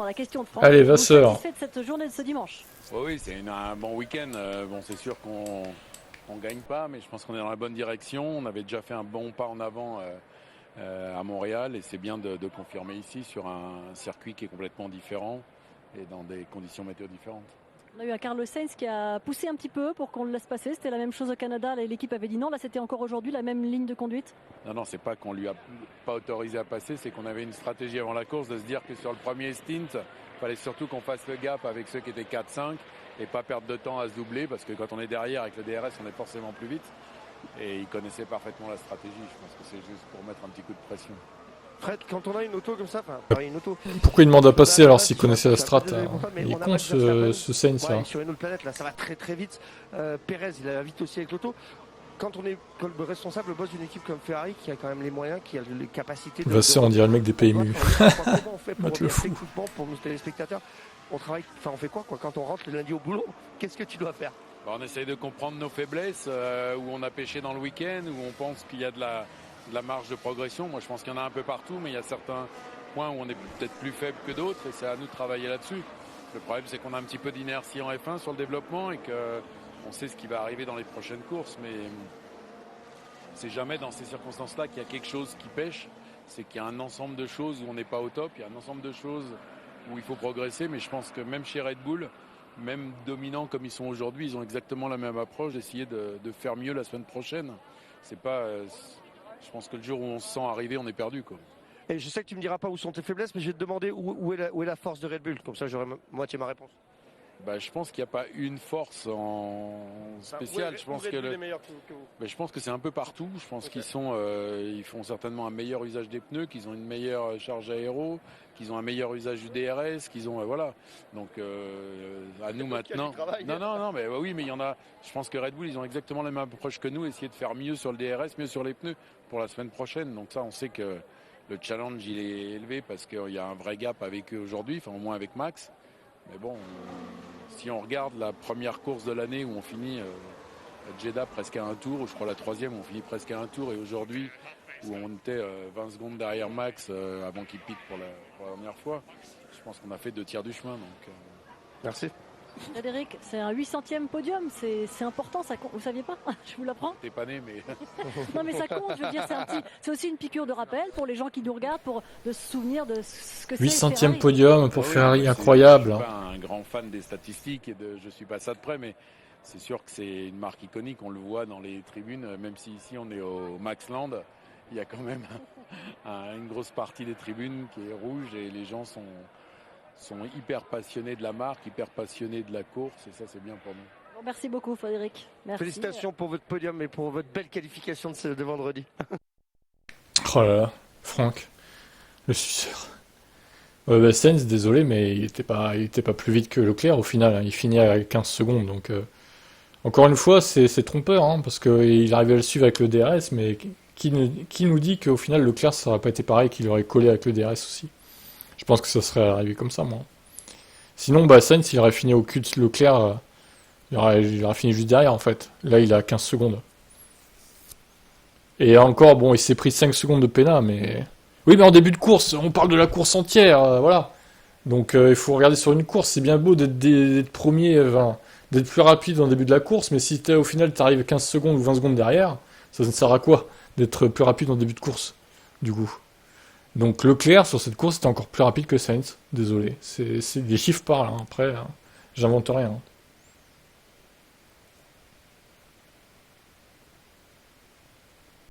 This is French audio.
la question de Franck. Allez, Êtes-vous Vasseur. satisfait de cette journée de ce dimanche? Oui, c'est un bon week-end. Bon, c'est sûr qu'on ne gagne pas, mais je pense qu'on est dans la bonne direction. On avait déjà fait un bon pas en avant à Montréal et c'est bien de confirmer ici sur un circuit qui est complètement différent et dans des conditions météo différentes. On a eu un Carlos Sainz qui a poussé un petit peu pour qu'on le laisse passer. C'était la même chose au Canada. L'équipe avait dit non. Là, c'était encore aujourd'hui la même ligne de conduite. Non, c'est pas qu'on lui a pas autorisé à passer, c'est qu'on avait une stratégie avant la course de se dire que sur le premier stint, il fallait surtout qu'on fasse le gap avec ceux qui étaient 4-5 et pas perdre de temps à se doubler parce que quand on est derrière avec le DRS, on est forcément plus vite. Et il connaissait parfaitement la stratégie. Je pense que c'est juste pour mettre un petit coup de pression. Fred, quand on a une auto comme ça, une auto. Pourquoi il demande à passer alors s'il connaissait la strat hein. Mais Il est on a con Max Verstappen. ce Sainz là. Sur une autre planète, là, ça va très très vite. Pérez, il va vite aussi avec l'auto. Quand on est comme le responsable, le boss d'une équipe comme Ferrari, qui a quand même les moyens, qui a les capacités de. Vasseur, on dirait le mec des PMU. Comment on fait pour Mettre le revenir fou. techniquement pour nos téléspectateurs? On travaille, enfin on fait quoi quand on rentre le lundi au boulot? Qu'est-ce que tu dois faire? On essaye de comprendre nos faiblesses, où on a pêché dans le week-end, où on pense qu'il y a de la marge de progression. Moi, je pense qu'il y en a un peu partout, mais il y a certains points où on est peut-être plus faible que d'autres, et c'est à nous de travailler là-dessus. Le problème, c'est qu'on a un petit peu d'inertie en F1 sur le développement et qu'on sait ce qui va arriver dans les prochaines courses, mais c'est jamais dans ces circonstances-là qu'il y a quelque chose qui pêche. C'est qu'il y a un ensemble de choses où on n'est pas au top, il y a un ensemble de choses où il faut progresser, mais je pense que même chez Red Bull, même dominants comme ils sont aujourd'hui, ils ont exactement la même approche d'essayer de faire mieux la semaine prochaine. C'est pas, je pense que le jour où on se sent arriver, on est perdu, quoi. Et je sais que tu me diras pas où sont tes faiblesses, mais je vais te demander où est la force de Red Bull. Comme ça, j'aurai moitié ma réponse. Je pense qu'il n'y a pas une force en spécial. Je pense que c'est un peu partout. Je pense qu'ils ils font certainement un meilleur usage des pneus, qu'ils ont une meilleure charge aéro, qu'ils ont un meilleur usage du DRS, qu'ils ont voilà. Donc à nous maintenant. Non, mais oui, mais il y en a. Je pense que Red Bull, ils ont exactement la même approche que nous, essayer de faire mieux sur le DRS, mieux sur les pneus pour la semaine prochaine. Donc ça, on sait que le challenge il est élevé parce qu'il y a un vrai gap avec eux aujourd'hui, enfin au moins avec Max. Mais bon, si on regarde la première course de l'année où on finit à Jeddah presque à un tour, ou je crois la troisième où on finit presque à un tour, et aujourd'hui où on était 20 secondes derrière Max avant qu'il pique pour la dernière fois, je pense qu'on a fait 2 tiers du chemin. Donc, Merci. Frédéric, c'est un 800e podium, c'est important, ça compte. Vous saviez pas? Je vous l'apprends. t'es pas né, mais Non mais ça compte, je veux dire, c'est aussi une piqûre de rappel pour les gens qui nous regardent, pour de se souvenir de ce que c'est 800e Ferrari. podium pour oui, Ferrari, moi, incroyable. Je suis pas un grand fan des statistiques et je suis pas ça de près, mais c'est sûr que c'est une marque iconique. On le voit dans les tribunes, même si ici on est au Maxland, il y a quand même une grosse partie des tribunes qui est rouge et les gens sont hyper passionnés de la marque, hyper passionnés de la course, et ça c'est bien pour nous. Bon, merci beaucoup Frédéric. Merci. Félicitations pour votre podium et pour votre belle qualification de vendredi. Oh là là, Franck, le suceur. Sainz, désolé, mais il était pas plus vite que Leclerc au final. Hein. Il finit à 15 secondes, donc encore une fois, c'est trompeur, hein, parce qu'il arrivait à le suivre avec le DRS, mais qui nous dit qu'au final Leclerc ça aurait pas été pareil, qu'il aurait collé avec le DRS aussi. Je pense que ça serait arrivé comme ça, moi. Sinon, Sainz, il aurait fini au cul de Leclerc, il aurait fini juste derrière, en fait. Là, il a 15 secondes. Et encore, bon, il s'est pris 5 secondes de pénal, mais... Oui, mais en début de course, on parle de la course entière, voilà. Donc, il faut regarder sur une course. C'est bien beau d'être premier, d'être plus rapide en début de la course, mais si au final, t'arrives 15 secondes ou 20 secondes derrière, ça ne sert à quoi d'être plus rapide en début de course, du coup. Donc Leclerc sur cette course était encore plus rapide que Sainz, désolé. C'est des chiffres parlent, hein. Après, j'invente rien.